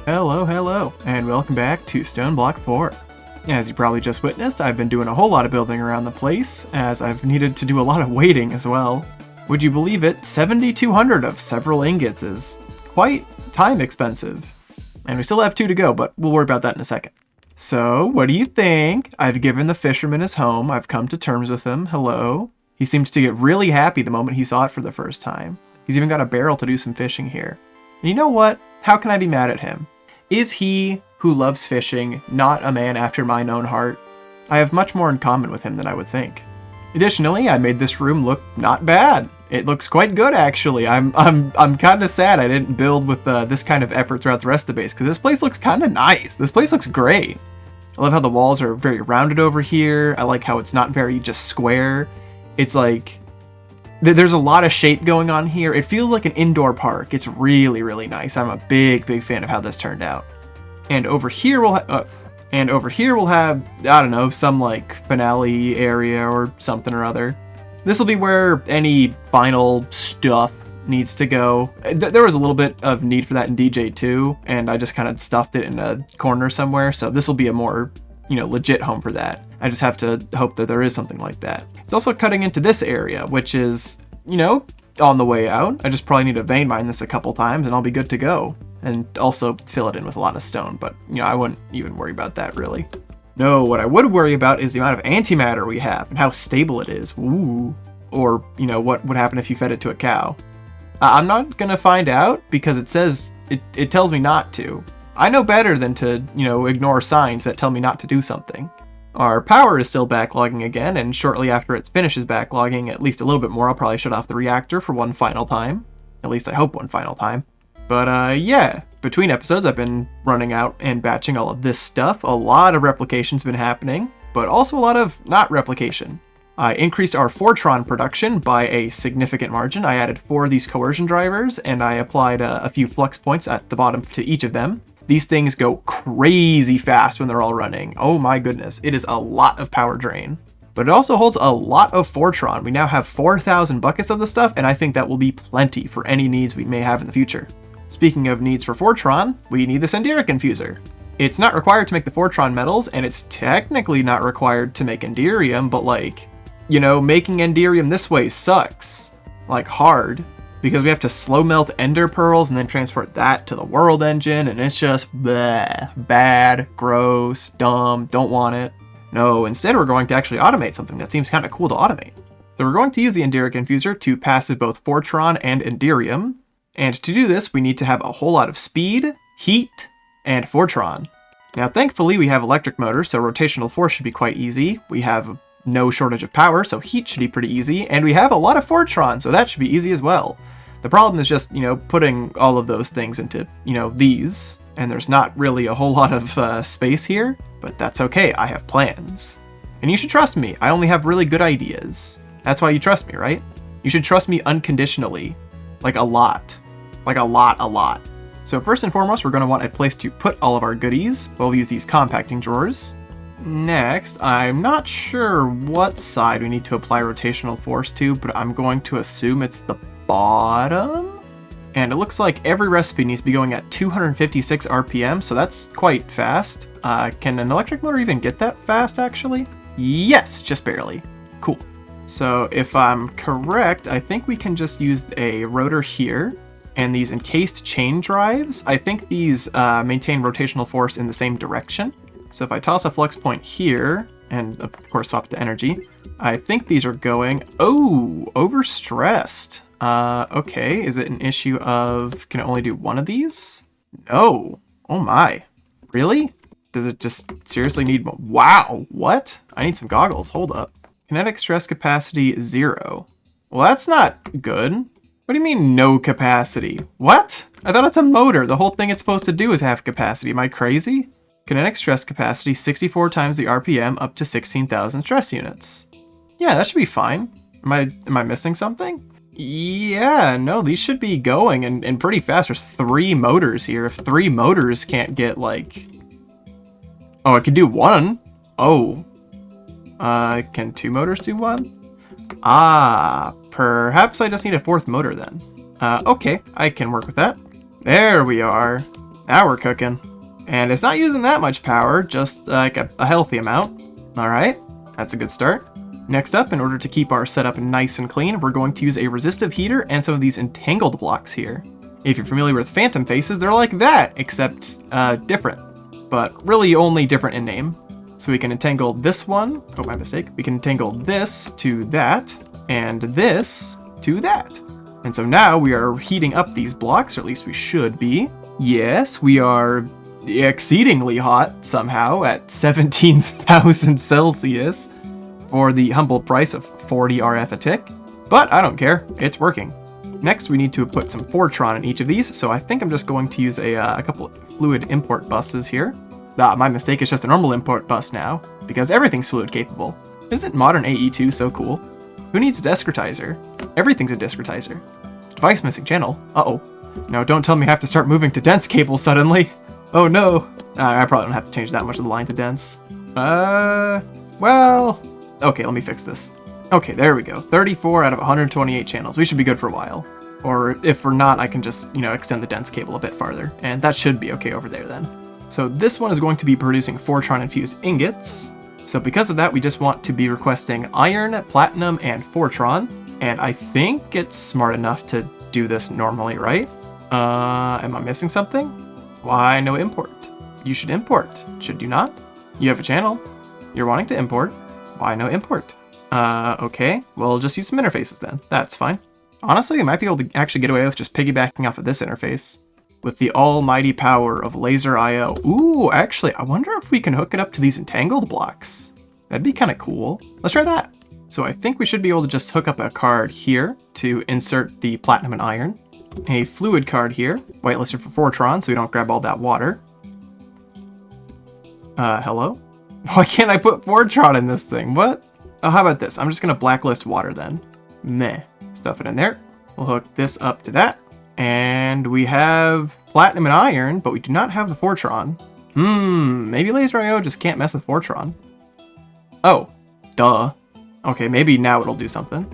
Hello, and welcome back to StoneBlock 4. As you probably just witnessed, I've been doing a whole lot of building around the place, as I've needed to do a lot of waiting as well. Would you believe it, 7,200 of several ingots is quite time expensive. And we still have 2 to go, but we'll worry about that in a second. So, what do you think? I've given the fisherman his home, I've come to terms with him, hello. He seemed to get really happy the moment he saw it for the first time. He's even got a barrel to do some fishing here. And you know what? How can I be mad at him? Is he, who loves fishing, not a man after mine own heart? I have much more in common with him than I would think. Additionally, I made this room look not bad. It looks quite good, actually. I'm kind of sad I didn't build with this kind of effort throughout the rest of the base, because this place looks kind of nice. This place looks great. I love how the walls are very rounded over here. I like how it's not very just square. It's like there's a lot of shape going on here. It feels like an indoor park. It's really, really nice. I'm a big fan of how this turned out. And over here we'll have, I don't know, some like finale area or something or other. This will be where any final stuff needs to go. There was a little bit of need for that in DJ2, and I just kind of stuffed it in a corner somewhere. So this will be a more, legit home for that. I just have to hope that there is something like that. It's also cutting into this area, which is, on the way out. I just probably need to vein mine this a couple times and I'll be good to go. And also fill it in with a lot of stone, but, I wouldn't even worry about that, really. No, what I would worry about is the amount of antimatter we have and how stable it is. Ooh. Or, what would happen if you fed it to a cow. I'm not gonna find out because it says, it tells me not to. I know better than to, ignore signs that tell me not to do something. Our power is still backlogging again, and shortly after it finishes backlogging at least a little bit more, I'll probably shut off the reactor for one final time. At least I hope one final time. But yeah, between episodes I've been running out and batching all of this stuff. A lot of replication's been happening, but also a lot of not replication. I increased our Fortron production by a significant margin. I added 4 of these coercion drivers, and I applied a few flux points at the bottom to each of them. These things go crazy fast when they're all running. Oh my goodness, it is a lot of power drain. But it also holds a lot of Fortron. We now have 4,000 buckets of the stuff, and I think that will be plenty for any needs we may have in the future. Speaking of needs for Fortron, we need the Sendiric Infuser. It's not required to make the Fortron metals, and it's technically not required to make Enderium, but making Enderium this way sucks. Like, hard. Because we have to slow melt ender pearls and then transport that to the world engine, and it's just bleh, bad, gross, dumb, don't want it. No, instead we're going to actually automate something that seems kind of cool to automate. So we're going to use the Enderic Infuser to passive both Fortron and Enderium, and to do this we need to have a whole lot of speed, heat, and Fortron. Now thankfully we have electric motors, so rotational force should be quite easy. We have no shortage of power, so heat should be pretty easy, and we have a lot of Fortron, so that should be easy as well. The problem is just, putting all of those things into, these, and there's not really a whole lot of space here, but that's okay, I have plans. And you should trust me, I only have really good ideas. That's why you trust me, right? You should trust me unconditionally. Like a lot. Like a lot. So first and foremost, we're going to want a place to put all of our goodies. We'll use these compacting drawers. Next, I'm not sure what side we need to apply rotational force to, but I'm going to assume it's the bottom? And it looks like every recipe needs to be going at 256 RPM, so that's quite fast. Can an electric motor even get that fast, actually? Yes, just barely. Cool. So if I'm correct, I think we can just use a rotor here, and these encased chain drives, I think these maintain rotational force in the same direction. So if I toss a flux point here, and of course swap it to energy, I think these are going, overstressed. Okay, is it an issue of, can it only do one of these? No. Oh my. Really? Does it just seriously need, wow, what? I need some goggles, hold up. Kinetic stress capacity 0. Well, that's not good. What do you mean no capacity? What? I thought it's a motor. The whole thing it's supposed to do is have capacity. Am I crazy? Kinetic stress capacity 64 times the RPM up to 16,000 stress units. Yeah, that should be fine. Am I missing something? Yeah, no, these should be going and pretty fast. There's 3 motors here. If 3 motors can't get like... Oh, I could do 1. Oh. Can 2 motors do 1? Ah, perhaps I just need a 4th motor then. Okay, I can work with that. There we are. Now we're cooking. And it's not using that much power, just like a healthy amount. Alright, that's a good start. Next up, in order to keep our setup nice and clean, we're going to use a resistive heater and some of these entangled blocks here. If you're familiar with phantom faces, they're like that, except different. But really only different in name. So we can entangle this one. Oh, my mistake. We can entangle this to that, and this to that. And so now we are heating up these blocks, or at least we should be. Yes, we are exceedingly hot somehow at 17,000 Celsius for the humble price of 40 RF a tick. But I don't care, it's working. Next, we need to put some Fortron in each of these, so I think I'm just going to use a couple of fluid import buses here. My mistake, it's just a normal import bus now, because everything's fluid capable. Isn't modern AE2 so cool? Who needs a discretizer? Everything's a discretizer. Device missing channel. Uh-oh. No, don't tell me I have to start moving to dense cables suddenly. Oh no. I probably don't have to change that much of the line to dense. Well... Okay, let me fix this. Okay, there we go. 34 out of 128 channels. We should be good for a while. Or if we're not, I can just, extend the dense cable a bit farther. And that should be okay over there then. So this one is going to be producing Fortron-infused ingots. So because of that, we just want to be requesting iron, platinum, and Fortron. And I think it's smart enough to do this normally, right? Am I missing something? Why no import? You should import, should you not? You have a channel. You're wanting to import. Why no import? Okay, well, just use some interfaces then. That's fine. Honestly, you might be able to actually get away with just piggybacking off of this interface with the almighty power of laser IO. Ooh, actually, I wonder if we can hook it up to these entangled blocks. That'd be kind of cool. Let's try that. So I think we should be able to just hook up a card here to insert the platinum and iron. A fluid card here, whitelisted for Fortron, so we don't grab all that water. Hello? Why can't I put Fortron in this thing? What? Oh, how about this? I'm just gonna blacklist water then. Meh. Stuff it in there. We'll hook this up to that. And we have platinum and iron, but we do not have the Fortron. Maybe Laser IO just can't mess with Fortron. Oh, duh. Okay, maybe now it'll do something.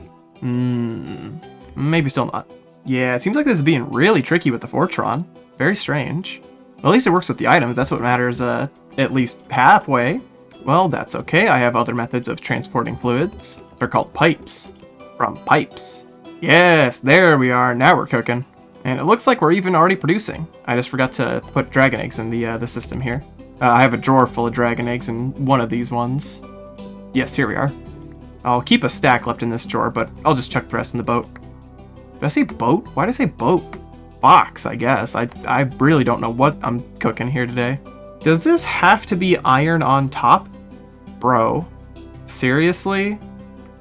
Maybe still not. Yeah, it seems like this is being really tricky with the Fortron. Very strange. Well, at least it works with the items. That's what matters, at least halfway. Well, that's okay. I have other methods of transporting fluids. They're called pipes. From pipes. Yes, there we are. Now we're cooking. And it looks like we're even already producing. I just forgot to put dragon eggs in the system here. I have a drawer full of dragon eggs in one of these ones. Yes, here we are. I'll keep a stack left in this drawer, but I'll just chuck the rest in the boat. Did I say boat? Why did I say boat? Box, I guess. I really don't know what I'm cooking here today. Does this have to be iron on top? Bro. Seriously?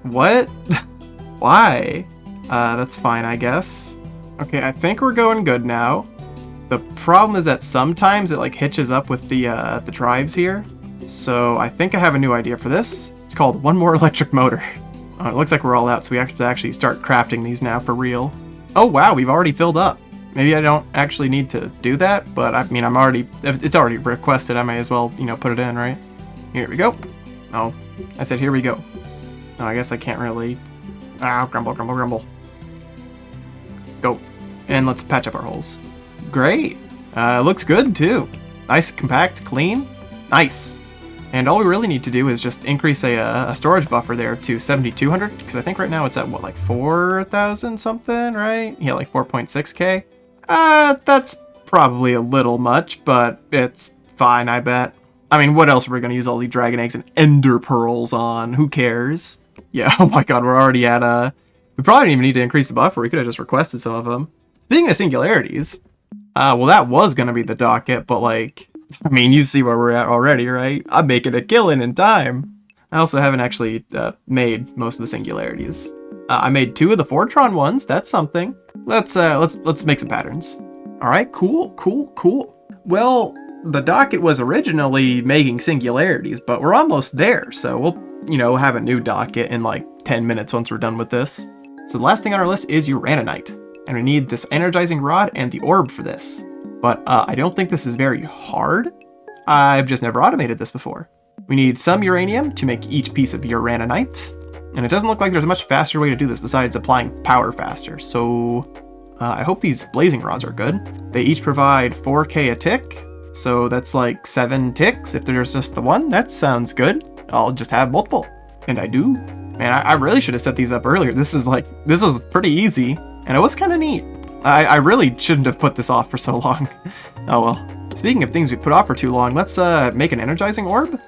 What? Why? That's fine, I guess. Okay, I think we're going good now. The problem is that sometimes it hitches up with the drives here. So I think I have a new idea for this. It's called one more electric motor. Oh, it looks like we're all out, so we have to actually start crafting these now for real. Oh wow, we've already filled up. Maybe I don't actually need to do that, but I mean, it's already requested. I may as well, put it in, right? Here we go. Oh, I said here we go. Oh, I guess I can't really. Grumble, grumble, grumble. Go. And let's patch up our holes. Great. Looks good too. Nice, compact, clean. Nice. And all we really need to do is just increase a storage buffer there to 7,200, because I think right now it's at, what, like 4,000 something, right? Yeah, like 4.6k. That's probably a little much, but it's fine, I bet. I mean, what else are we going to use all these dragon eggs and ender pearls on? Who cares? Yeah, oh my god, we're already at, we probably didn't even need to increase the buffer. We could have just requested some of them. Speaking of singularities, well, that was going to be the docket, but I mean, you see where we're at already, right? I'm making a killing in time. I also haven't actually made most of the singularities. I made 2 of the Fortron ones. That's something. Let's make some patterns. All right, cool. Well, the docket was originally making singularities, but we're almost there. So we'll, have a new docket in 10 minutes once we're done with this. So the last thing on our list is uraninite, and we need this energizing rod and the orb for this. But I don't think this is very hard. I've just never automated this before. We need some uranium to make each piece of uraninite. And it doesn't look like there's a much faster way to do this besides applying power faster. So I hope these blazing rods are good. They each provide 4k a tick, so that's like 7 ticks if there's just the one. That sounds good. I'll just have multiple. And I do. Man, I really should have set these up earlier. This was pretty easy, and it was kind of neat. I really shouldn't have put this off for so long. Oh well. Speaking of things we put off for too long, let's make an energizing orb.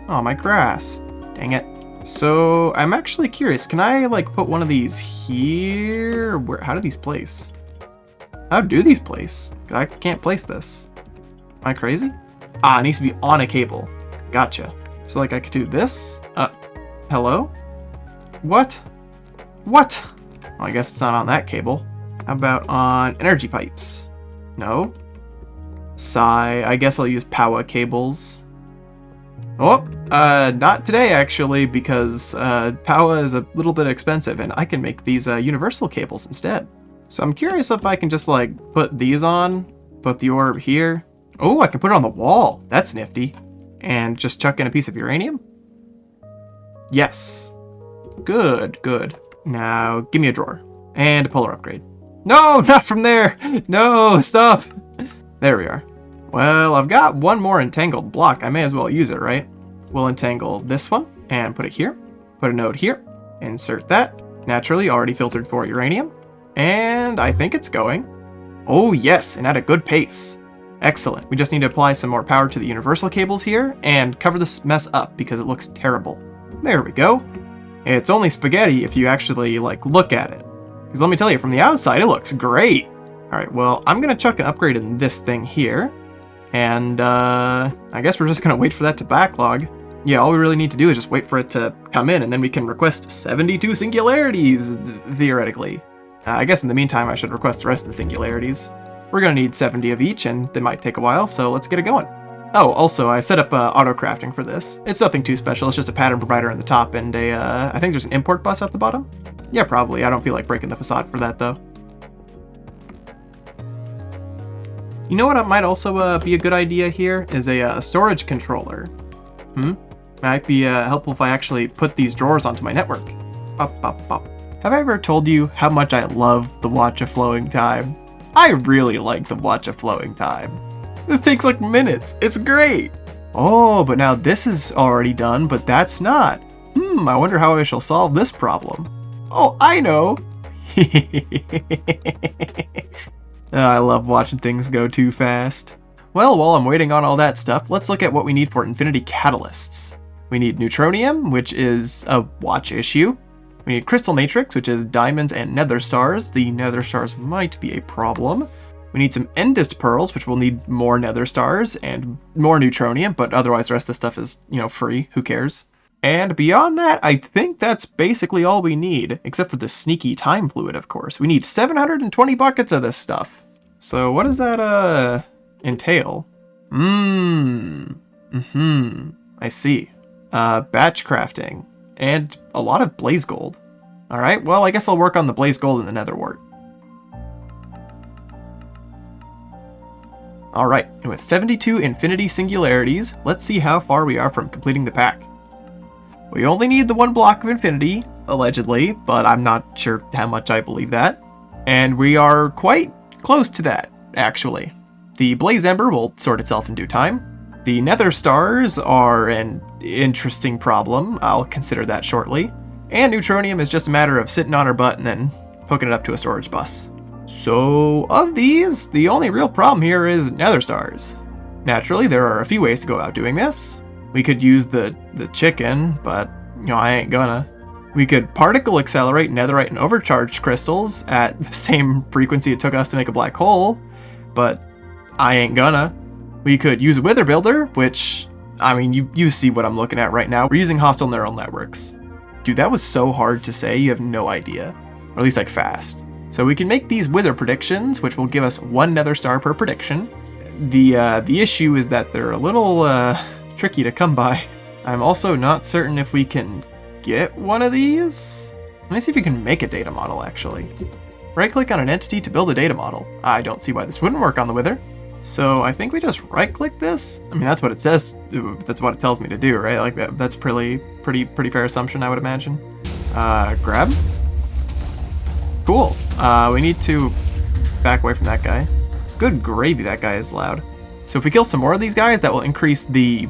Oh, my grass. Dang it. So I'm actually curious, can I like put one of these here? How do these place? How do these place? I can't place this. Am I crazy? Ah, it needs to be on a cable. Gotcha. So like I could do this. Hello? What? What? Well, I guess it's not on that cable. How about on energy pipes? No. I guess I'll use power cables. Oh, not today actually, because power is a little bit expensive and I can make these universal cables instead. So I'm curious if I can just like put these on, put the orb here. Oh, I can put it on the wall. That's nifty. And just chuck in a piece of uranium. Yes. Good, good. Now give me a drawer and a polar upgrade. No, not from there. No, stop. There we are. Well, I've got one more entangled block. I may as well use it, right? We'll entangle this one and put it here. Put a node here. Insert that. Naturally, already filtered for uranium. And I think it's going. Oh yes, and at a good pace. Excellent. We just need to apply some more power to the universal cables here and cover this mess up because it looks terrible. There we go. It's only spaghetti if you actually like look at it. Because let me tell you, from the outside, it looks great. All right, well, I'm gonna chuck an upgrade in this thing here. And I guess we're just gonna wait for that to backlog. Yeah, all we really need to do is just wait for it to come in, and then we can request 72 singularities, theoretically. I guess in the meantime, I should request the rest of the singularities. We're gonna need 70 of each, and they might take a while, so let's get it going. Oh, also, I set up auto crafting for this. It's nothing too special, it's just a pattern provider on the top and I think there's an import bus at the bottom. Yeah, probably. I don't feel like breaking the facade for that, though. You know what might also be a good idea here is a storage controller. Might be helpful if I actually put these drawers onto my network. Pop, pop, pop. Have I ever told you how much I love the Watch of Flowing Time? I really like the Watch of Flowing Time. This takes like minutes. It's great. Oh, but now this is already done, but that's not. I wonder how I shall solve this problem. Oh, I know. I love watching things go too fast. Well, while I'm waiting on all that stuff, let's look at what we need for infinity catalysts. We need Neutronium, which is a watch issue. We need Crystal Matrix, which is diamonds and Nether Stars. The Nether Stars might be a problem. We need some Endist Pearls, which will need more Nether Stars and more Neutronium, but otherwise the rest of the stuff is, free. Who cares? And beyond that, I think that's basically all we need, except for the sneaky time fluid, of course. We need 720 buckets of this stuff. So what does that, entail? I see. Batch crafting. And a lot of blaze gold. Alright, well, I guess I'll work on the blaze gold in the nether wart. Alright, and with 72 infinity singularities, let's see how far we are from completing the pack. We only need the one block of infinity, allegedly, but I'm not sure how much I believe that. And we are quite close to that, actually. The blaze ember will sort itself in due time. The Nether Stars are an interesting problem. I'll consider that shortly. And Neutronium is just a matter of sitting on our butt and then hooking it up to a storage bus. So, of these, the only real problem here is Nether Stars. Naturally, there are a few ways to go about doing this. We could use the chicken, but, I ain't gonna. We could particle accelerate netherite and overcharged crystals at the same frequency it took us to make a black hole, but I ain't gonna. We could use a wither builder, which, you see what I'm looking at right now. We're using hostile neural networks. Dude, that was so hard to say, you have no idea. Or at least, fast. So we can make these wither predictions, which will give us 1 nether star per prediction. The issue is that they're a little, tricky to come by. I'm also not certain if we can get one of these. Let me see if we can make a data model, actually. Right-click on an entity to build a data model. I don't see why this wouldn't work on the wither. So I think we just right-click this. That's what it says. That's what it tells me to do, right? Like that's pretty fair assumption, I would imagine. Grab. Cool. We need to back away from that guy. Good gravy, that guy is loud. So if we kill some more of these guys, that will increase the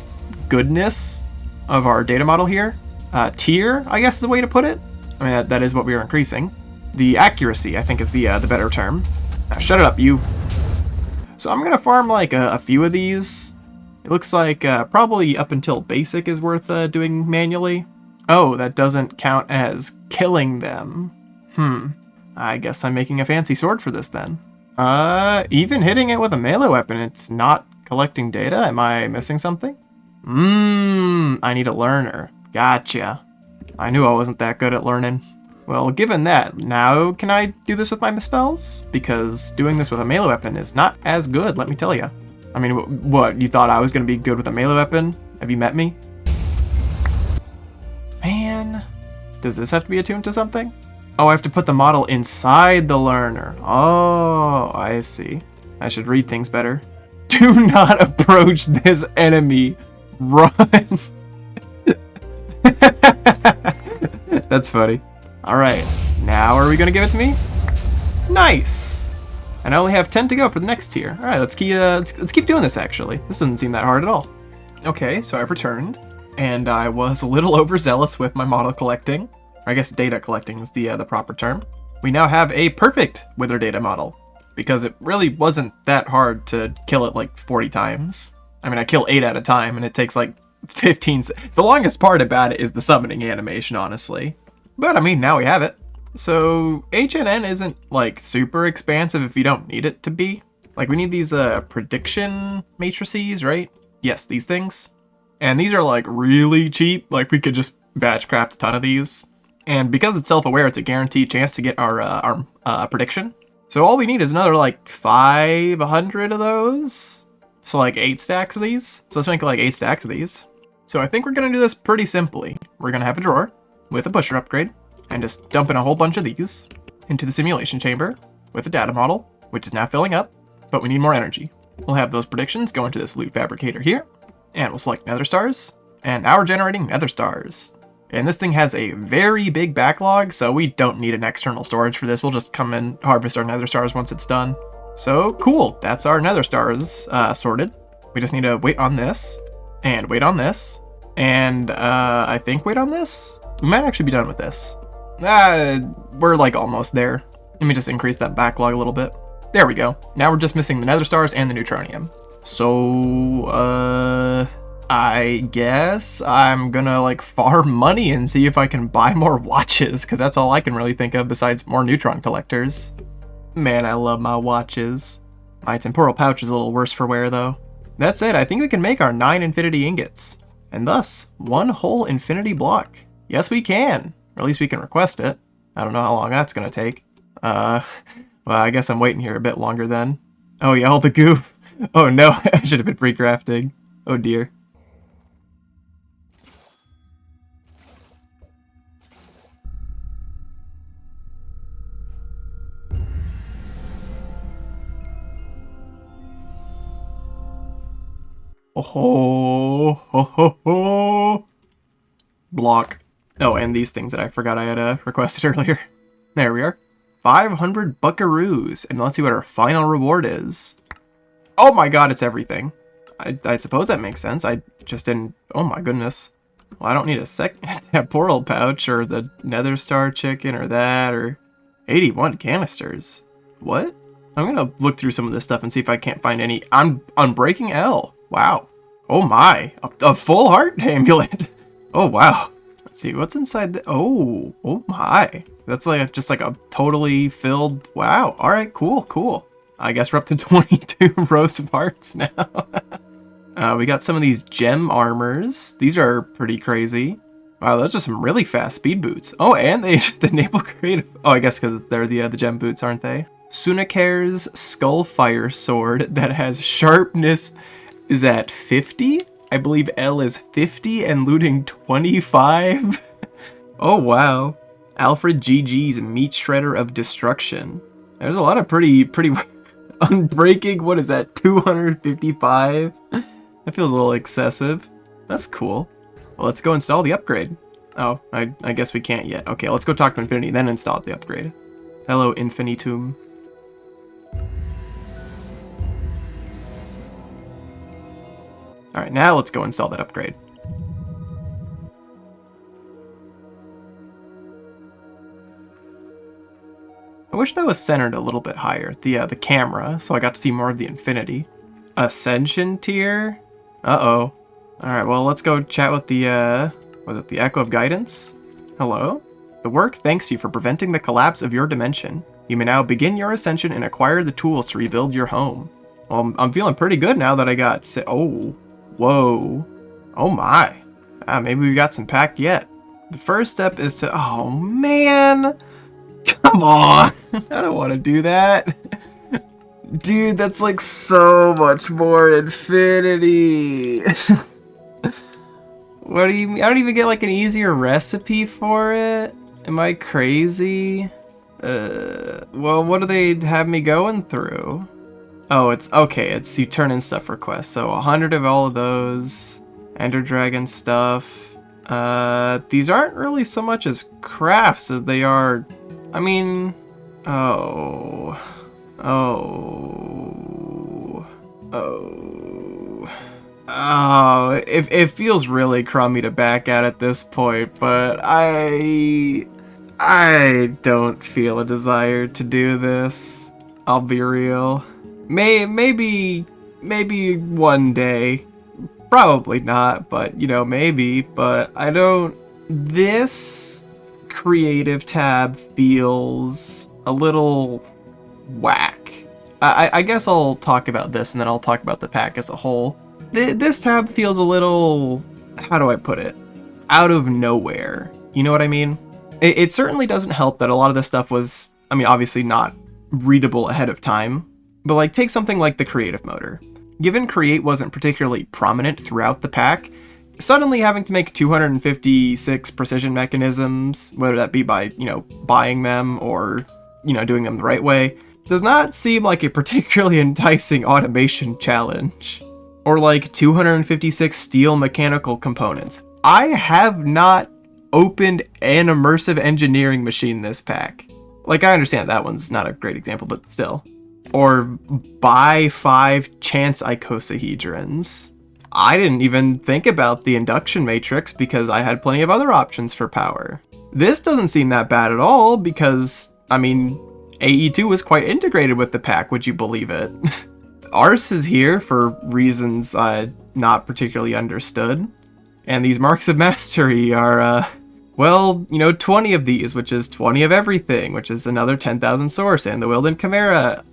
goodness of our data model here. Tier, I guess is the way to put it. I mean, that is what we are increasing. The accuracy, I think, is the better term. Now, shut it up, you. So I'm going to farm, like, a few of these. It looks like probably up until basic is worth doing manually. Oh, that doesn't count as killing them. I guess I'm making a fancy sword for this then. Even hitting it with a melee weapon, it's not collecting data? Am I missing something? I need a learner. Gotcha. I knew I wasn't that good at learning. Well, given that, now can I do this with my spells? Because doing this with a melee weapon is not as good, let me tell you. I mean, what, you thought I was going to be good with a melee weapon? Have you met me? Man, does this have to be attuned to something? Oh, I have to put the model inside the learner. Oh, I see. I should read things better. Do not approach this enemy. Run. That's funny. Alright, now are we going to give it to me? Nice! And I only have 10 to go for the next tier. Alright, let's keep doing this, actually. This doesn't seem that hard at all. Okay, so I've returned, and I was a little overzealous with my model collecting. Or I guess data collecting is the proper term. We now have a perfect Wither data model, because it really wasn't that hard to kill it like 40 times. I mean, I kill 8 at a time, and it takes like 15 The longest part about it is the summoning animation, honestly. But, I mean, now we have it. So, HNN isn't, like, super expansive if you don't need it to be. Like, we need these, prediction matrices, right? Yes, these things. And these are, like, really cheap. Like, we could just batch craft a ton of these. And because it's self-aware, it's a guaranteed chance to get our prediction. So all we need is another, like, 500 of those. So, like, 8 stacks of these. So let's make, like, 8 stacks of these. So I think we're going to do this pretty simply. We're going to have a drawer with a pusher upgrade, and just dump in a whole bunch of these into the simulation chamber with a data model, which is now filling up, but we need more energy. We'll have those predictions go into this loot fabricator here, and we'll select Nether Stars, and now we're generating Nether Stars. And this thing has a very big backlog, so we don't need an external storage for this. We'll just come and harvest our Nether Stars once it's done. So cool, that's our Nether Stars sorted. We just need to wait on this, and wait on this, and I think wait on this? We might actually be done with this. We're like almost there. Let me just increase that backlog a little bit. There we go. Now we're just missing the Nether Stars and the Neutronium. So, I guess I'm gonna like farm money and see if I can buy more watches, because that's all I can really think of besides more neutron collectors. Man, I love my watches. My temporal pouch is a little worse for wear though. That's it, I think we can make our 9 infinity ingots. And thus, 1 whole infinity block. Yes, we can. Or at least we can request it. I don't know how long that's gonna take. Well, I guess I'm waiting here a bit longer then. Oh yeah, all the goo. Oh no, I should have been pre-crafting. Oh dear. Oh ho ho ho ho. Block. Oh, and these things that I forgot I had requested earlier. There we are. 500 buckaroos. And let's see what our final reward is. Oh my god, it's everything. I suppose that makes sense. I just didn't... Oh my goodness. Well, I don't need a temporal pouch or the Nether Star chicken or that or 81 canisters. What? I'm gonna look through some of this stuff and see if I can't find any... Unbreaking L. Wow. Oh my. A full heart amulet. Oh wow. Let's see what's inside the... Oh my. That's like just like a totally filled... Wow. All right, cool. I guess we're up to 22 rows of hearts now. We got some of these gem armors. These are pretty crazy. Wow, those are some really fast speed boots. Oh, and they just enable creative... Oh, I guess because they're the gem boots, aren't they? Sunakare's Skullfire Sword that has sharpness is at 50? I believe L is 50 and looting 25. Oh, wow. Alfred GG's Meat Shredder of Destruction. There's a lot of pretty unbreaking. What is that? 255? That feels a little excessive. That's cool. Well, let's go install the upgrade. Oh, I guess we can't yet. Okay, let's go talk to Infinity, then install the upgrade. Hello, Infinitum. Alright, now let's go install that upgrade. I wish that was centered a little bit higher, the camera, so I got to see more of the infinity. Ascension tier? Uh-oh. Alright, well, let's go chat with the Echo of Guidance. Hello? The work thanks you for preventing the collapse of your dimension. You may now begin your ascension and acquire the tools to rebuild your home. Well, I'm feeling pretty good now that I got... Oh, whoa. Oh my. Maybe we got some pack yet. The first step is to... Oh, man! Come on! I don't want to do that. Dude, that's like so much more infinity. What do you mean? I don't even get like an easier recipe for it? Am I crazy? Well, what do they have me going through? Oh, it's okay. It's you turn in stuff requests. So 100 of all of those. Ender Dragon stuff. These aren't really so much as crafts as they are... I mean... Oh... it feels really crummy to back out at this point, but I don't feel a desire to do this. I'll be real. Maybe one day. Probably not, but, you know, maybe. But I don't... This creative tab feels a little whack. I guess I'll talk about this and then I'll talk about the pack as a whole. This tab feels a little... How do I put it? Out of nowhere. You know what I mean? It certainly doesn't help that a lot of this stuff was, I mean, obviously not readable ahead of time. But like, take something like the creative motor. Given create wasn't particularly prominent throughout the pack, suddenly having to make 256 precision mechanisms, whether that be by, you know, buying them or, you know, doing them the right way, does not seem like a particularly enticing automation challenge. Or like 256 steel mechanical components. I have not opened an immersive engineering machine this pack. Like, I understand that one's not a great example, but still. Or buy 5 chance icosahedrons. I didn't even think about the induction matrix because I had plenty of other options for power. This doesn't seem that bad at all because, I mean, AE2 was quite integrated with the pack, would you believe it? Ars is here for reasons not particularly understood. And these marks of mastery are, well, you know, 20 of these, which is 20 of everything, which is another 10,000 source, and the Wilden Chimera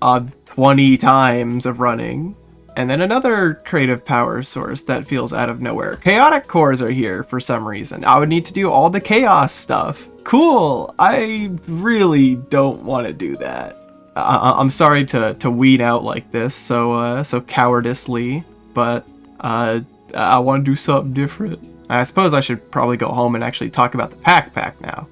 20 times of running. And then another creative power source that feels out of nowhere. Chaotic cores are here for some reason. I would need to do all the chaos stuff. Cool! I really don't want to do that. I'm sorry to weed out like this so cowardishly, but I want to do something different. I suppose I should probably go home and actually talk about the pack now.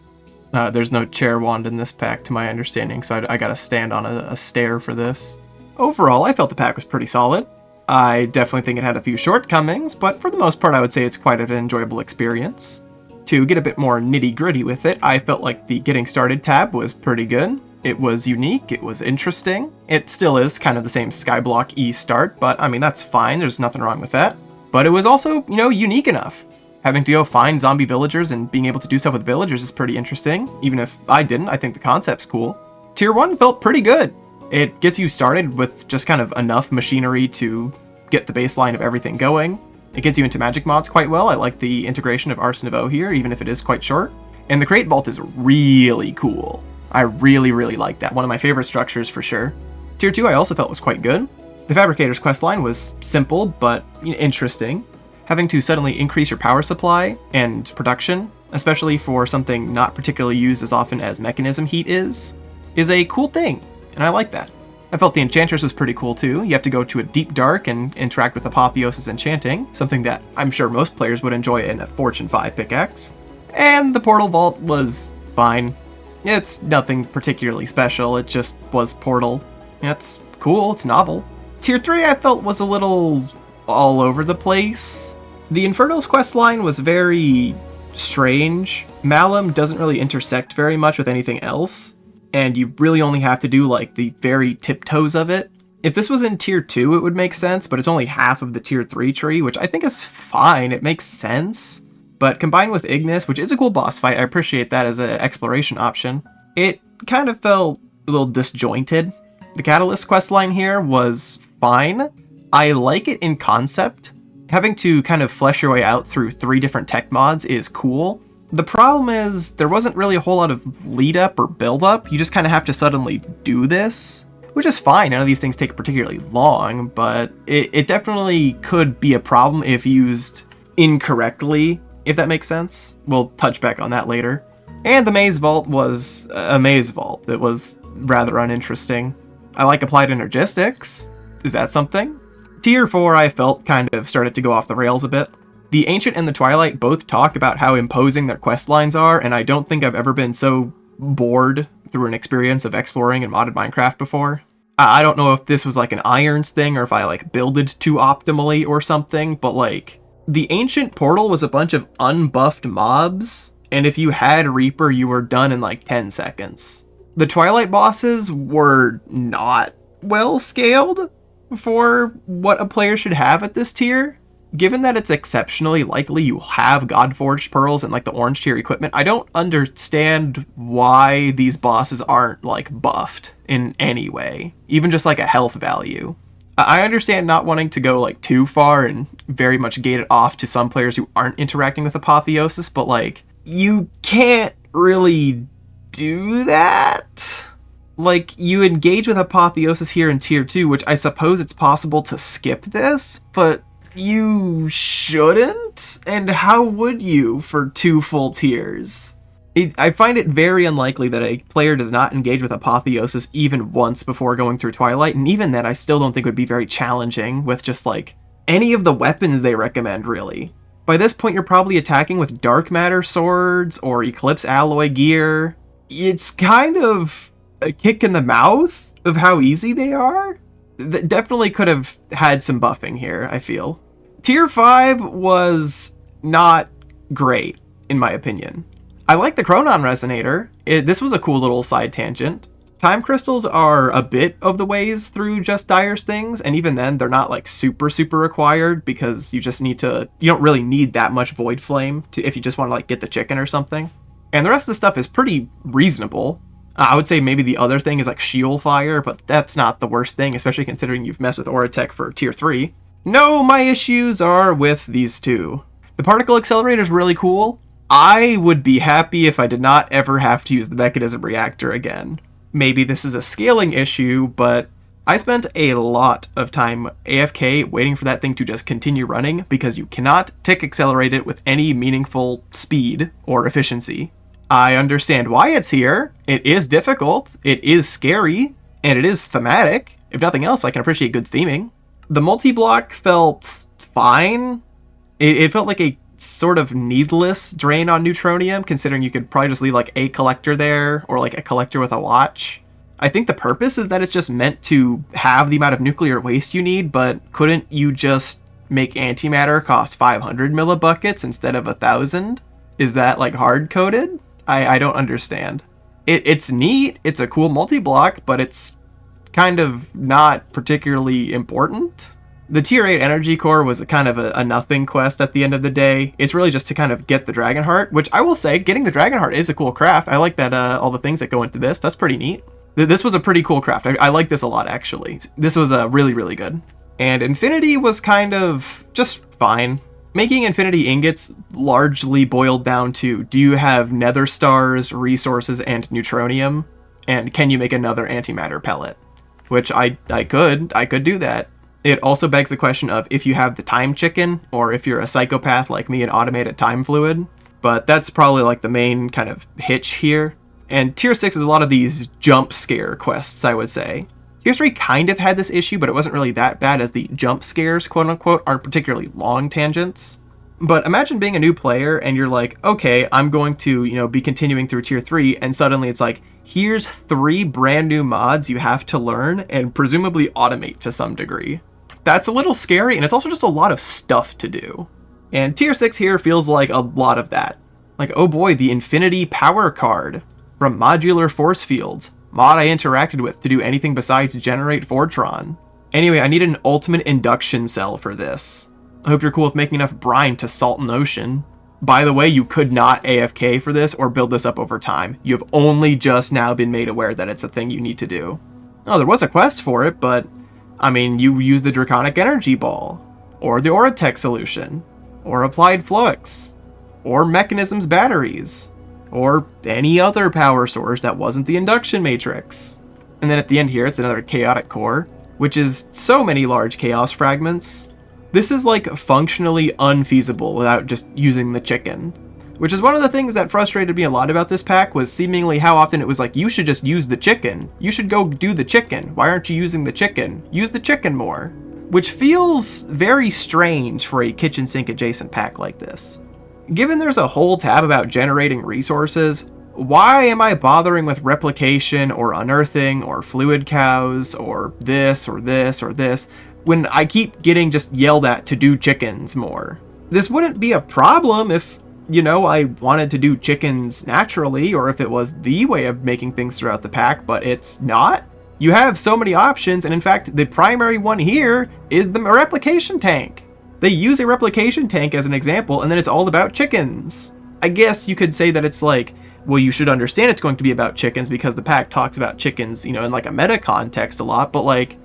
There's no chair wand in this pack to my understanding, so I gotta stand on a stair for this. Overall, I felt the pack was pretty solid. I definitely think it had a few shortcomings, but for the most part I would say it's quite an enjoyable experience. To get a bit more nitty-gritty with it, I felt like the Getting Started tab was pretty good. It was unique, it was interesting. It still is kind of the same SkyBlock E start, but I mean, that's fine, there's nothing wrong with that. But it was also, you know, unique enough. Having to go find zombie villagers and being able to do stuff with villagers is pretty interesting. Even if I didn't, I think the concept's cool. Tier 1 felt pretty good. It gets you started with just kind of enough machinery to get the baseline of everything going. It gets you into magic mods quite well. I like the integration of Ars Nouveau here, even if it is quite short. And the Crate Vault is really cool. I really like that. One of my favorite structures for sure. Tier 2 I also felt was quite good. The Fabricator's questline was simple, but interesting. Having to suddenly increase your power supply and production, especially for something not particularly used as often as mechanism heat is a cool thing, and I like that. I felt the Enchantress was pretty cool too. You have to go to a deep dark and interact with Apotheosis Enchanting, something that I'm sure most players would enjoy in a Fortune 5 pickaxe. And the Portal Vault was fine. It's nothing particularly special, it just was Portal. It's cool, it's novel. Tier 3 I felt was a little all over the place. The Inferno's questline was very strange. Malum doesn't really intersect very much with anything else, and you really only have to do like the very tiptoes of it. If this was in tier 2, it would make sense, but it's only half of the tier 3 tree, which I think is fine. It makes sense. But combined with Ignis, which is a cool boss fight, I appreciate that as an exploration option, it kind of felt a little disjointed. The Catalyst questline here was fine. I like it in concept. Having to kind of flesh your way out through 3 different tech mods is cool. The problem is there wasn't really a whole lot of lead up or build up. You just kind of have to suddenly do this, which is fine. None of these things take particularly long, but it definitely could be a problem if used incorrectly, if that makes sense. We'll touch back on that later. And the Maze Vault was a Maze Vault. It was rather uninteresting. I like Applied Energistics. Is that something? Tier 4 I felt kind of started to go off the rails a bit. The Ancient and the Twilight both talk about how imposing their quest lines are, and I don't think I've ever been so bored through an experience of exploring in modded Minecraft before. I don't know if this was like an Irons thing or if I like builded too optimally or something, but like the Ancient Portal was a bunch of unbuffed mobs, and if you had Reaper, you were done in like 10 seconds. The Twilight bosses were not well scaled for what a player should have at this tier. Given that it's exceptionally likely you have Godforged Pearls and like the orange tier equipment, I don't understand why these bosses aren't like buffed in any way, even just like a health value. I understand not wanting to go like too far and very much gate it off to some players who aren't interacting with Apotheosis, but like you can't really do that. Like, you engage with Apotheosis here in tier 2, which I suppose it's possible to skip this, but you shouldn't? And how would you for 2 full tiers? I find it very unlikely that a player does not engage with Apotheosis even once before going through Twilight, and even then I still don't think would be very challenging with just like any of the weapons they recommend, really. By this point you're probably attacking with Dark Matter swords or Eclipse alloy gear. It's kind of a kick in the mouth of how easy they are. That definitely could have had some buffing here, I feel. Tier 5 was not great, in my opinion. I like the Chronon Resonator. This was a cool little side tangent. Time crystals are a bit of the ways through Just Dire's things, and even then they're not like super required because you just need to, you don't really need that much Void Flame to, if you just want to like get the chicken or something. And the rest of the stuff is pretty reasonable. I would say maybe the other thing is like Sheol Fire, but that's not the worst thing, especially considering you've messed with Auratech for tier 3. No, my issues are with these two. The Particle Accelerator is really cool. I would be happy if I did not ever have to use the Mechanism Reactor again. Maybe this is a scaling issue, but I spent a lot of time AFK waiting for that thing to just continue running because you cannot tick accelerate it with any meaningful speed or efficiency. I understand why it's here. It is difficult, it is scary, and it is thematic. If nothing else, I can appreciate good theming. The multi-block felt fine. It felt like a sort of needless drain on Neutronium, considering you could probably just leave like a collector there, or like a collector with a watch. I think the purpose is that it's just meant to have the amount of nuclear waste you need, but couldn't you just make antimatter cost 500 millibuckets instead of 1,000? Is that like hard-coded? I don't understand. It's neat, it's a cool multi-block, but it's kind of not particularly important. The tier 8 energy core was kind of a nothing quest at the end of the day. It's really just to kind of get the Dragon Heart, which I will say, getting the Dragon Heart is a cool craft. I like that all the things that go into this. That's pretty neat. This was a pretty cool craft. I like this a lot, actually. This was really good. And Infinity was kind of just fine. Making Infinity ingots largely boiled down to, do you have Nether Stars, resources, and Neutronium? And can you make another antimatter pellet? Which I could do that. It also begs the question of if you have the time chicken, or if you're a psychopath like me and automate a time fluid. But that's probably like the main kind of hitch here. And tier 6 is a lot of these jump scare quests, I would say. Tier 3 kind of had this issue, but it wasn't really that bad, as the jump scares, quote unquote, aren't particularly long tangents. But imagine being a new player and you're like, okay, I'm going to, be continuing through tier 3, and suddenly it's like, here's 3 brand new mods you have to learn and presumably automate to some degree. That's a little scary, and it's also just a lot of stuff to do. And tier 6 here feels like a lot of that. Like, oh boy, the Infinity Power card from Modular Force Fields. Mod I interacted with to do anything besides generate Fortron. Anyway, I need an ultimate induction cell for this. I hope you're cool with making enough brine to salt an ocean. By the way, you could not AFK for this or build this up over time. You have only just now been made aware that it's a thing you need to do. Oh, there was a quest for it, but I mean, you use the Draconic Energy Ball, or the Auratech solution, or Applied Flux, or Mechanisms batteries, or any other power source that wasn't the induction matrix. And then at the end here, it's another chaotic core, which is so many large chaos fragments. This is like functionally unfeasible without just using the chicken, which is one of the things that frustrated me a lot about this pack, was seemingly how often it was like, you should just use the chicken. You should go do the chicken. Why aren't you using the chicken? Use the chicken more. Which feels very strange for a kitchen sink adjacent pack like this. Given there's a whole tab about generating resources, why am I bothering with replication or unearthing or fluid cows or this or this or this when I keep getting just yelled at to do chickens more? This wouldn't be a problem if, you know, I wanted to do chickens naturally, or if it was the way of making things throughout the pack, but it's not. You have so many options, and in fact, the primary one here is the replication tank. They use a replication tank as an example, and then it's all about chickens. I guess you could say that it's like, well, you should understand it's going to be about chickens because the pack talks about chickens, you know, in like a meta context a lot, but like,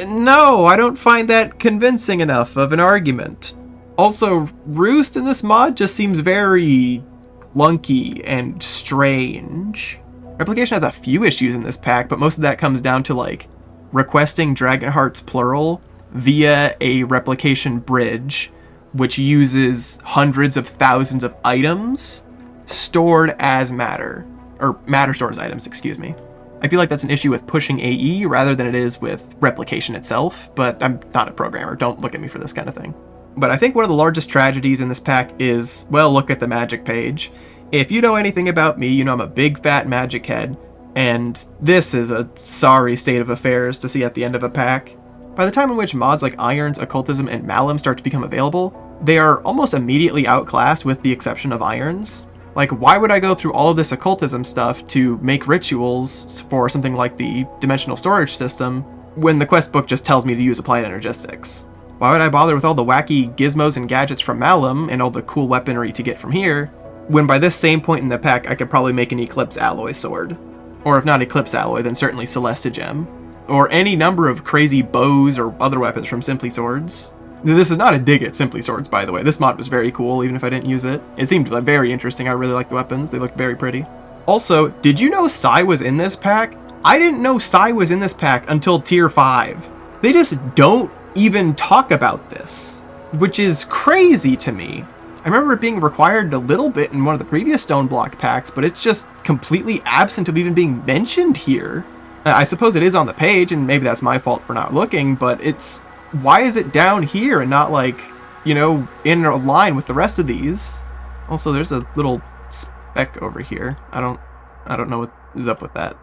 no, I don't find that convincing enough of an argument. Also, Roost in this mod just seems very clunky and strange. Replication has a few issues in this pack, but most of that comes down to like requesting Dragon Hearts plural via a replication bridge, which uses hundreds of thousands of items stored as matter, or matter stored as items, excuse me. I feel like that's an issue with pushing AE rather than it is with replication itself, but I'm not a programmer, don't look at me for this kind of thing. But I think one of the largest tragedies in this pack is, well, look at the magic page. If you know anything about me, you know I'm a big fat magic head, and this is a sorry state of affairs to see at the end of a pack. By the time in which mods like Irons, Occultism, and Malum start to become available, they are almost immediately outclassed with the exception of Irons. Like, why would I go through all of this occultism stuff to make rituals for something like the dimensional storage system when the quest book just tells me to use applied energistics? Why would I bother with all the wacky gizmos and gadgets from Malum and all the cool weaponry to get from here, when by this same point in the pack I could probably make an Eclipse alloy sword? Or if not Eclipse alloy, then certainly Celestigem. Or any number of crazy bows or other weapons from Simply Swords. This is not a dig at Simply Swords, by the way. This mod was very cool, even if I didn't use it. It seemed very interesting. I really liked the weapons. They looked very pretty. Also, did you know Psy was in this pack? I didn't know Psy was in this pack until Tier 5. They just don't even talk about this, which is crazy to me. I remember it being required a little bit in one of the previous StoneBlock packs, but it's just completely absent of even being mentioned here. I suppose it is on the page, and maybe that's my fault for not looking, but it's... why is it down here and not, like, you know, in a line with the rest of these? Also, there's a little speck over here. I don't know what is up with that.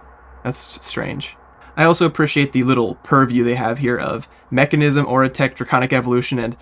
That's strange. I also appreciate the little purview they have here of Mechanism, Auratech, Draconic Evolution, and,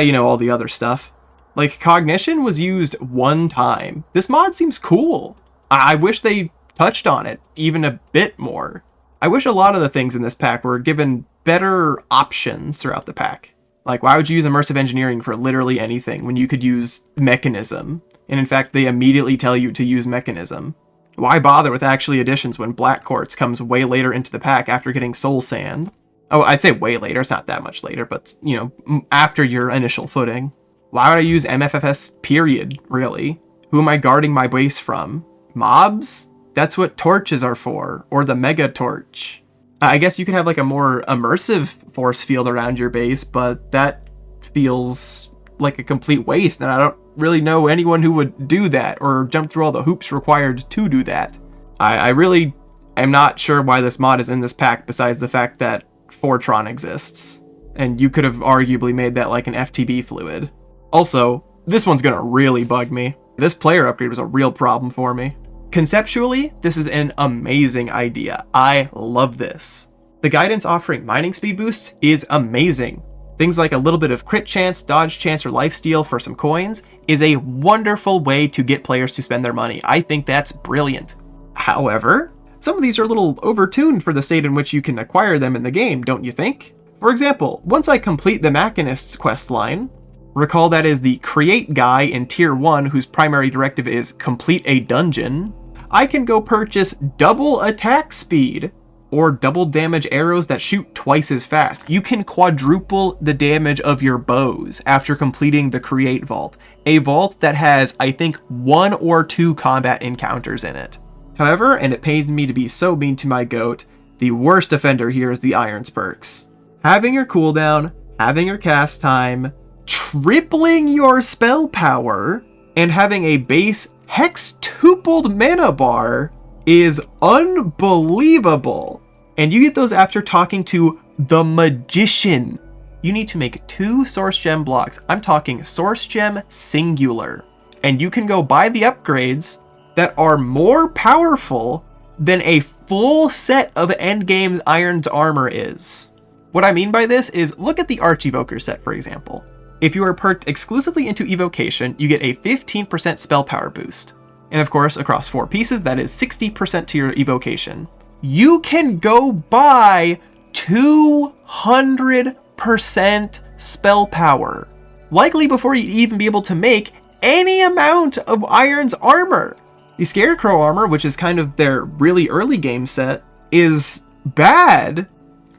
you know, all the other stuff. Like, Cognition was used one time. This mod seems cool. I wish they touched on it even a bit more. I wish a lot of the things in this pack were given better options throughout the pack. Like, why would you use immersive engineering for literally anything when you could use Mechanism? And in fact, they immediately tell you to use Mechanism. Why bother with actually additions when Black Quartz comes way later into the pack after getting Soul Sand? Oh, I'd say way later, it's not that much later, but, you know, after your initial footing. Why would I use MFFS period, really? Who am I guarding my base from? Mobs? That's what torches are for, or the Mega Torch. I guess you could have like a more immersive force field around your base, but that feels like a complete waste, and I don't really know anyone who would do that, or jump through all the hoops required to do that. I really am not sure why this mod is in this pack, besides the fact that Fortron exists, and you could have arguably made that like an FTB fluid. Also, this one's gonna really bug me. This player upgrade was a real problem for me. Conceptually, this is an amazing idea. I love this. The guidance offering mining speed boosts is amazing. Things like a little bit of crit chance, dodge chance, or lifesteal for some coins is a wonderful way to get players to spend their money. I think that's brilliant. However, some of these are a little overtuned for the state in which you can acquire them in the game, don't you think? For example, once I complete the Machinist's quest line, recall that is the create guy in tier 1 whose primary directive is complete a dungeon, I can go purchase double attack speed or double damage arrows that shoot twice as fast. You can quadruple the damage of your bows after completing the create vault, a vault that has, I think, 1 or 2 combat encounters in it. However, and it pains me to be so mean to my goat, the worst offender here is the Irons perks. Having your cooldown, having your cast time, tripling your spell power, and having a base hextupled mana bar is unbelievable. And you get those after talking to the Magician. You need to make 2 source gem blocks. I'm talking source gem singular. And you can go buy the upgrades that are more powerful than a full set of endgame's Iron's armor is. What I mean by this is, look at the Archevoker set, for example. If you are perked exclusively into evocation, you get a 15% spell power boost. And of course, across 4 pieces, that is 60% to your evocation. You can go buy 200% spell power, likely before you'd even be able to make any amount of Iron's armor. The Scarecrow armor, which is kind of their really early game set, is bad,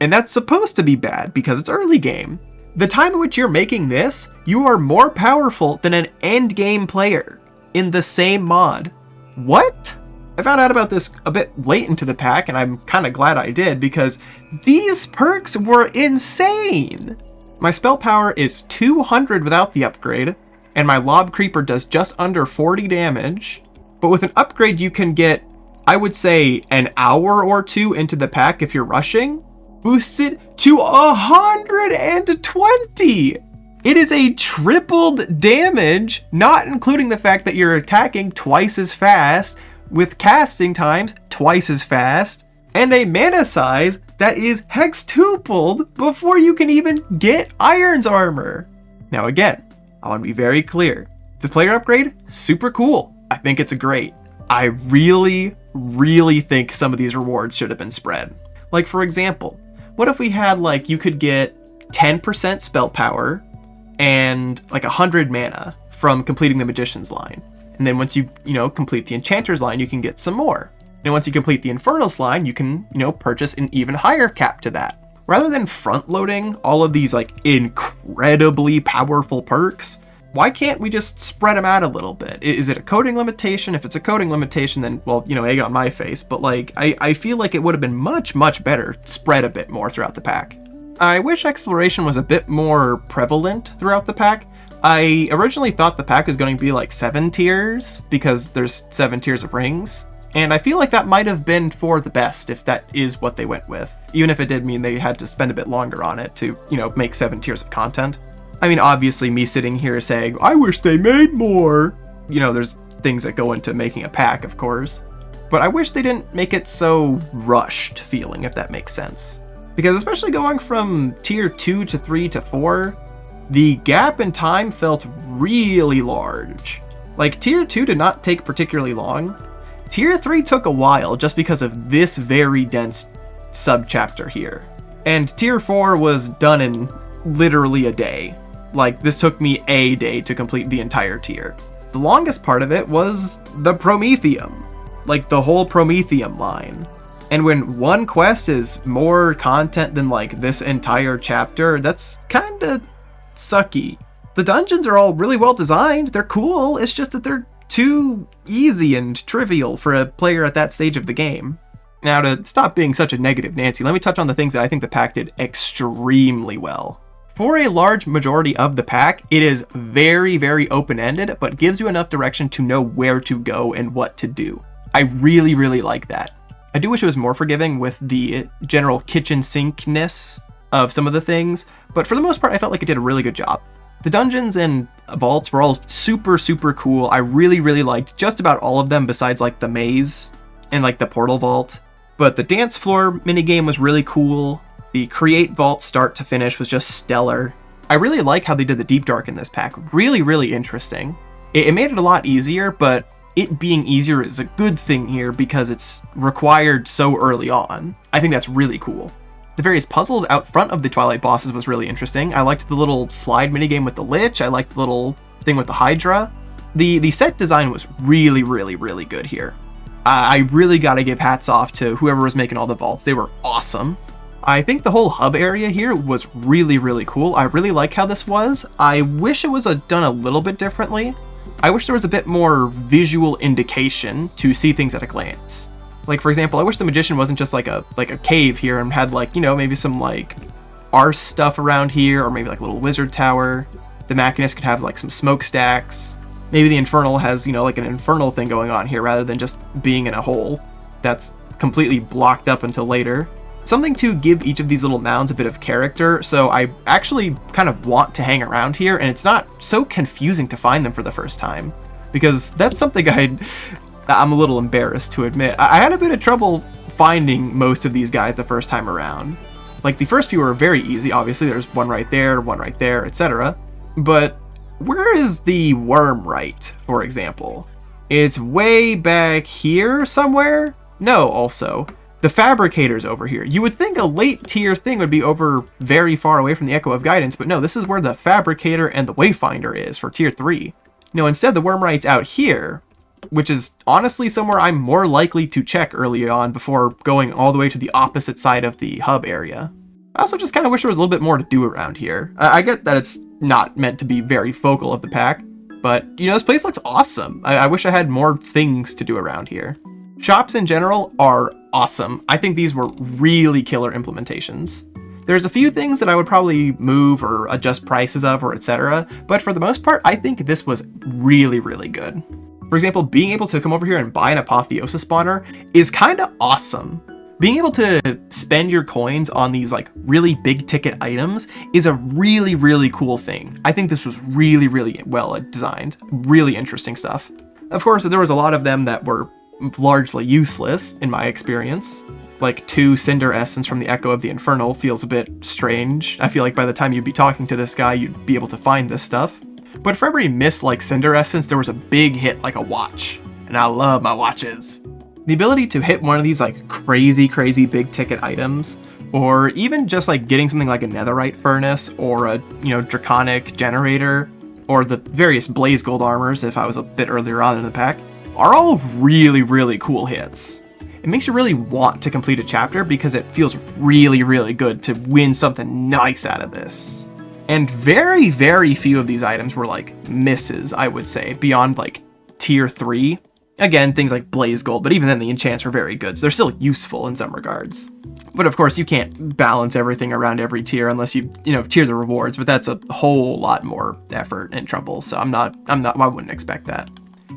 and that's supposed to be bad because it's early game. The time at which you're making this, you are more powerful than an end game player in the same mod. What? I found out about this a bit late into the pack, and I'm kind of glad I did because these perks were insane. My spell power is 200 without the upgrade, and my Lob Creeper does just under 40 damage. But with an upgrade, you can get, I would say, an hour or 2 into the pack if you're rushing, boosts it to 120. It is a tripled damage, not including the fact that you're attacking twice as fast, with casting times twice as fast, and a mana size that is hextupled before you can even get Iron's armor. Now again, I want to be very clear. The player upgrade, super cool. I think it's great. I really think some of these rewards should have been spread. Like, for example, what if we had, like, you could get 10% spell power and like 100 mana from completing the Magician's line. And then once you complete the Enchanter's line, you can get some more. And once you complete the Infernal's line, you can, purchase an even higher cap to that. Rather than front loading all of these like incredibly powerful perks, why can't we just spread them out a little bit? Is it a coding limitation? If it's a coding limitation, then, well, egg on my face. But like, I feel like it would have been much better spread a bit more throughout the pack. I wish exploration was a bit more prevalent throughout the pack. I originally thought the pack was going to be like 7 tiers because there's 7 tiers of rings. And I feel like that might have been for the best if that is what they went with. Even if it did mean they had to spend a bit longer on it to, make 7 tiers of content. I mean, obviously me sitting here saying, I wish they made more. There's things that go into making a pack, of course. But I wish they didn't make it so rushed feeling, if that makes sense. Because especially going from tier 2 to 3 to 4, the gap in time felt really large. Like, tier 2 did not take particularly long. Tier 3 took a while just because of this very dense subchapter here. And tier 4 was done in literally a day. Like, this took me a day to complete the entire tier. The longest part of it was the Prometheum. Like, the whole Prometheum line. And when one quest is more content than, like, this entire chapter, that's kinda sucky. The dungeons are all really well designed, they're cool, it's just that they're too easy and trivial for a player at that stage of the game. Now, to stop being such a negative Nancy, let me touch on the things that I think the pack did extremely well. For a large majority of the pack, it is very open-ended, but gives you enough direction to know where to go and what to do. I really like that. I do wish it was more forgiving with the general kitchen sinkness of some of the things, but for the most part, I felt like it did a really good job. The dungeons and vaults were all super cool. I really liked just about all of them besides like the maze and like the portal vault. But the dance floor minigame was really cool. The create vault start to finish was just stellar. I really like how they did the deep dark in this pack. Really interesting. It made it a lot easier, but it being easier is a good thing here because it's required so early on. I think that's really cool. The various puzzles out front of the Twilight bosses was really interesting. I liked the little slide minigame with the Lich. I liked the little thing with the Hydra. The set design was really, really, really good here. I really gotta give hats off to whoever was making all the vaults. They were awesome. I think the whole hub area here was really, really cool. I really like how this was. I wish it was done a little bit differently. I wish there was a bit more visual indication to see things at a glance. Like, for example, I wish the Magician wasn't just like a cave here and had like, you know, maybe some like arse stuff around here, or maybe like a little wizard tower. The Machinist could have like some smokestacks. Maybe the Infernal has, you know, like an infernal thing going on here rather than just being in a hole that's completely blocked up until later. Something to give each of these little mounds a bit of character, so I actually kind of want to hang around here, and it's not so confusing to find them for the first time, because that's something I'm a little embarrassed to admit. I had a bit of trouble finding most of these guys the first time around. Like, the first few were very easy, obviously. There's one right there, etc. But where is the Wormrite, for example? It's way back here somewhere? No, also. The Fabricator's over here. You would think a late tier thing would be over very far away from the Echo of Guidance, but no, this is where the Fabricator and the Wayfinder is for tier 3. No, instead the Wormrite's out here, which is honestly somewhere I'm more likely to check early on before going all the way to the opposite side of the hub area. I also just kind of wish there was a little bit more to do around here. I get that it's not meant to be very focal of the pack, but, you know, this place looks awesome. I wish I had more things to do around here. Shops in general are awesome. I think these were really killer implementations. There's a few things that I would probably move or adjust prices of or etc., but for the most part, I think this was really, really good. For example, being able to come over here and buy an Apotheosis spawner is kind of awesome. Being able to spend your coins on these like really big ticket items is a really, really cool thing. I think this was really, really well designed. Really interesting stuff. Of course, there was a lot of them that were largely useless in my experience. Like 2 Cinder Essence from the Echo of the Infernal feels a bit strange. I feel like by the time you'd be talking to this guy, you'd be able to find this stuff. But for every miss like Cinder Essence, there was a big hit like a watch. And I love my watches. The ability to hit one of these like crazy big ticket items, or even just like getting something like a Netherite Furnace or a, you know, Draconic Generator, or the various Blaze Gold armors if I was a bit earlier on in the pack, are all really, really cool hits. It makes you really want to complete a chapter because it feels really, really good to win something nice out of this. And very, very few of these items were like misses, I would say, beyond like tier 3. Again, things like Blaze Gold, but even then the enchants were very good, so they're still useful in some regards. But of course, you can't balance everything around every tier unless you know, tier the rewards, but that's a whole lot more effort and trouble, so I wouldn't expect that.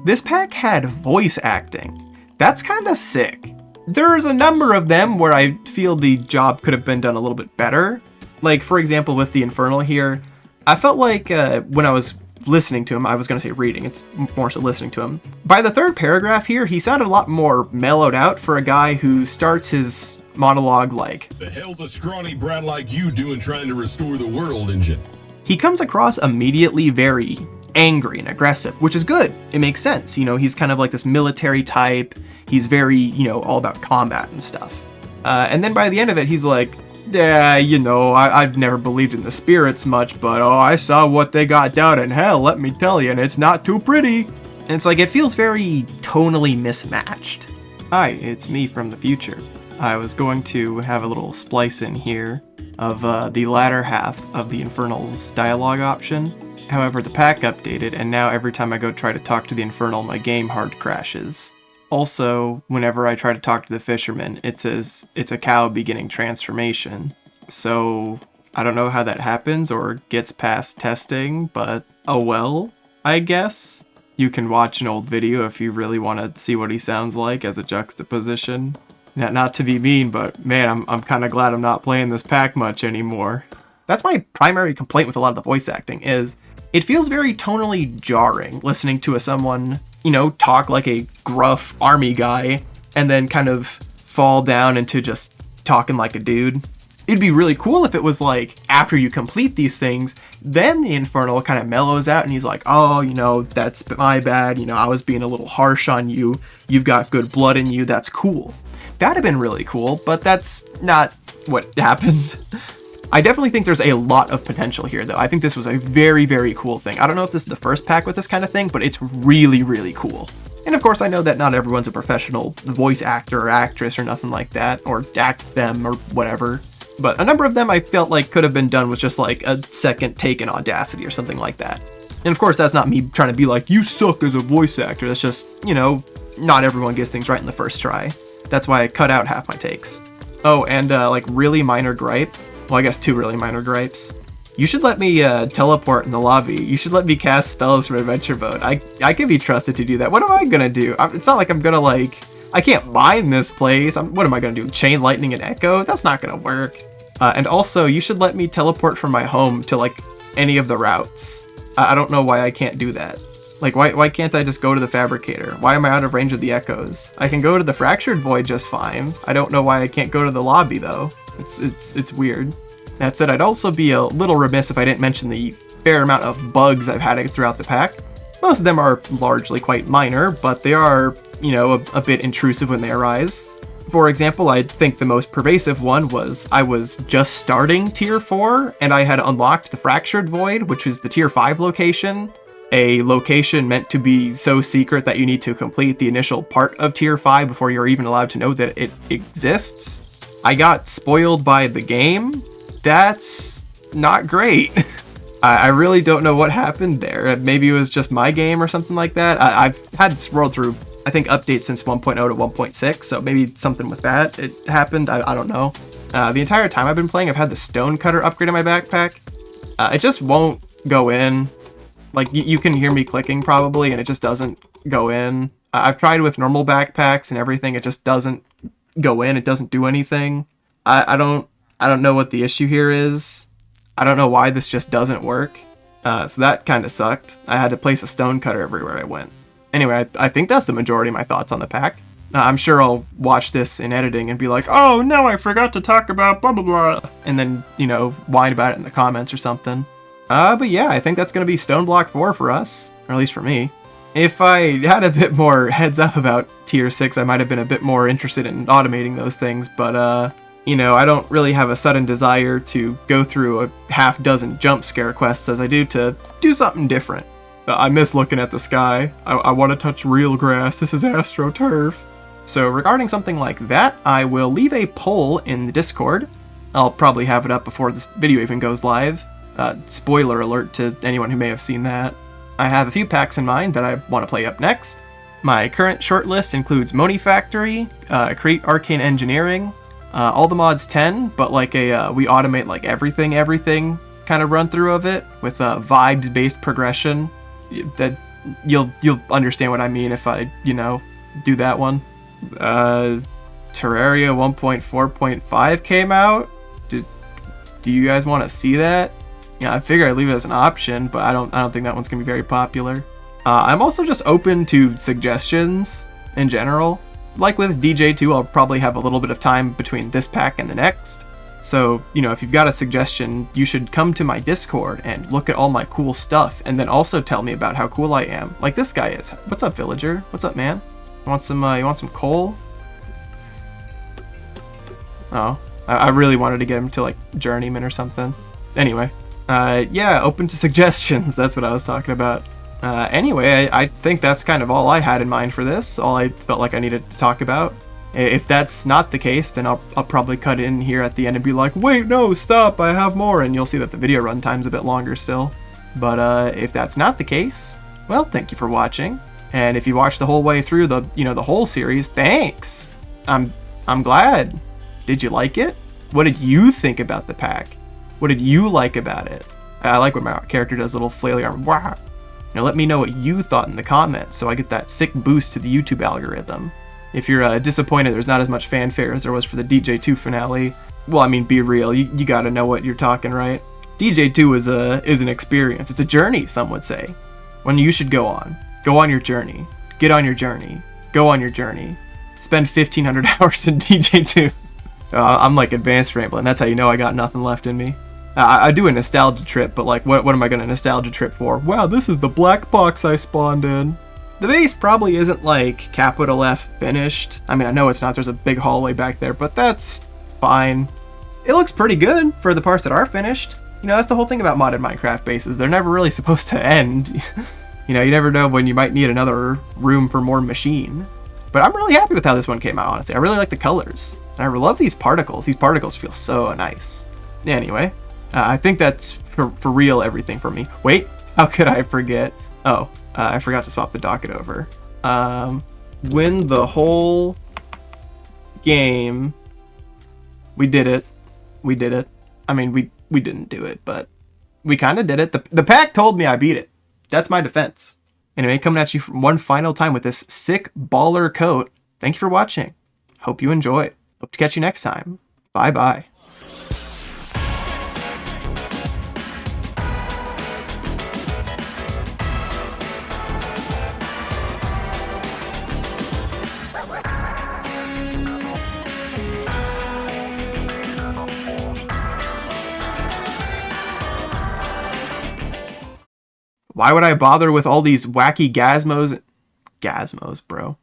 This pack had voice acting. That's kind of sick. There's a number of them where I feel the job could have been done a little bit better. Like, for example, with the Infernal here, I felt like when I was listening to him, I was going to say reading, it's more so listening to him. By the 3rd paragraph here, he sounded a lot more mellowed out for a guy who starts his monologue like, "The hell's a scrawny brat like you doing trying to restore the world, engine?" He comes across immediately very angry and aggressive, which is good. It makes sense. You know, he's kind of like this military type. He's very, you know, all about combat and stuff. And then by the end of it, he's like, yeah, you know, I've never believed in the spirits much, but oh, I saw what they got down in hell, let me tell you, and it's not too pretty. And it's like, it feels very tonally mismatched. Hi, it's me from the future. I was going to have a little splice in here of the latter half of the Infernal's dialogue option. However, the pack updated, and now every time I go try to talk to the Infernal, my game hard crashes. Also, whenever I try to talk to the Fisherman, it says it's a cow beginning transformation. So, I don't know how that happens or gets past testing, but oh well, I guess. You can watch an old video if you really want to see what he sounds like as a juxtaposition. Not to be mean, but man, I'm kind of glad I'm not playing this pack much anymore. That's my primary complaint with a lot of the voice acting, is it feels very tonally jarring listening to someone, you know, talk like a gruff army guy and then kind of fall down into just talking like a dude. It'd be really cool if it was like, after you complete these things, then the Infernal kind of mellows out and he's like, oh, you know, that's my bad, you know, I was being a little harsh on you, you've got good blood in you, that's cool. That'd have been really cool, but that's not what happened. I definitely think there's a lot of potential here, though. I think this was a very, very cool thing. I don't know if this is the first pack with this kind of thing, but it's really, really cool. And of course, I know that not everyone's a professional voice actor or actress or nothing like that, or act them or whatever. But a number of them I felt like could have been done with just like a second take in Audacity or something like that. And of course, that's not me trying to be like, you suck as a voice actor. That's just, you know, not everyone gets things right in the first try. That's why I cut out half my takes. Oh, and like really minor gripe. Well, I guess 2 really minor gripes. You should let me teleport in the lobby. You should let me cast spells from adventure mode. I can be trusted to do that. What am I gonna do? It's not like I'm gonna like, I can't mine this place. What am I gonna do? Chain lightning and echo? That's not gonna work. And also, you should let me teleport from my home to like any of the routes. I don't know why I can't do that. Like, why can't I just go to the fabricator? Why am I out of range of the echoes? I can go to the fractured void just fine. I don't know why I can't go to the lobby though. It's weird. That said, I'd also be a little remiss if I didn't mention the fair amount of bugs I've had throughout the pack. Most of them are largely quite minor, but they are, you know, a bit intrusive when they arise. For example, I think the most pervasive one was I was just starting Tier 4, and I had unlocked the Fractured Void, which was the Tier 5 location. A location meant to be so secret that you need to complete the initial part of Tier 5 before you're even allowed to know that it exists. I got spoiled by the game. That's not great. I really don't know what happened there. Maybe it was just my game or something like that. I've had this world through, I think, updates since 1.0 to 1.6, so maybe something with that it happened. I don't know. The entire time I've been playing, I've had the stone cutter upgrade in my backpack. It just won't go in. Like, you can hear me clicking probably, and it just doesn't go in. I've tried with normal backpacks and everything. It just doesn't go in. It doesn't do anything. I don't know what the issue here is. I don't know why this just doesn't work. So that kind of sucked. I had to place a stone cutter everywhere I went. Anyway, I think that's the majority of my thoughts on the pack. I'm sure I'll watch this in editing and be like, oh no, I forgot to talk about blah blah blah. And then, you know, whine about it in the comments or something. But yeah, I think that's going to be StoneBlock 4 for us. Or at least for me. If I had a bit more heads up about Tier 6, I might have been a bit more interested in automating those things, but you know, I don't really have a sudden desire to go through a half dozen jump scare quests as I do to do something different. I miss looking at the sky. I want to touch real grass. This is AstroTurf. So regarding something like that, I will leave a poll in the Discord. I'll probably have it up before this video even goes live. Spoiler alert to anyone who may have seen that. I have a few packs in mind that I want to play up next. My current shortlist includes Moni Factory, Create Arcane Engineering, all the mods 10, but like a we automate like everything kind of run through of it with vibes based progression. That you'll understand what I mean if I, you know, do that one. Terraria 1.4.5 came out. Do you guys want to see that? Yeah, I figure I'd leave it as an option, but I don't think that one's gonna be very popular. I'm also just open to suggestions in general. Like with DJ2, I'll probably have a little bit of time between this pack and the next. So, you know, if you've got a suggestion, you should come to my Discord and look at all my cool stuff, and then also tell me about how cool I am. Like this guy is. What's up, villager? What's up, man? You want some coal? Oh, I really wanted to get him to like journeyman or something. Anyway, yeah, open to suggestions. That's what I was talking about. Anyway, I think that's kind of all I had in mind for this. All I felt like I needed to talk about. If that's not the case, then I'll probably cut in here at the end and be like, wait, no, stop, I have more, and you'll see that the video runtime's a bit longer still. But if that's not the case, well, thank you for watching. And if you watched the whole way through the whole series, thanks. I'm glad. Did you like it? What did you think about the pack? What did you like about it? I like when my character does a little flaily arm. Wow. Now let me know what you thought in the comments so I get that sick boost to the YouTube algorithm. If you're disappointed there's not as much fanfare as there was for the DJ2 finale, well, I mean, be real, you gotta know what you're talking, right? DJ2 is an experience. It's a journey, some would say. One you should go on. Go on your journey. Get on your journey. Go on your journey. Spend 1,500 hours in DJ2. I'm like advanced rambling. That's how you know I got nothing left in me. I do a nostalgia trip, but like, what am I gonna nostalgia trip for? Wow, this is the black box I spawned in. The base probably isn't like capital F finished. I mean, I know it's not, there's a big hallway back there, but that's fine. it looks pretty good for the parts that are finished. You know, that's the whole thing about modded Minecraft bases. They're never really supposed to end. You know, you never know when you might need another room for more machine. But I'm really happy with how this one came out, honestly. I really like the colors. And I love these particles. These particles feel so nice. Anyway, I think that's for real everything for me. Wait, how could I forget? Oh, I forgot to swap the docket over. Win the whole game. We did it. We did it. I mean, we didn't do it, but we kind of did it. The pack told me I beat it. That's my defense. Anyway, coming at you one final time with this sick baller coat. Thank you for watching. Hope you enjoyed. Hope to catch you next time. Bye-bye. Why would I bother with all these wacky Gazmos, bro?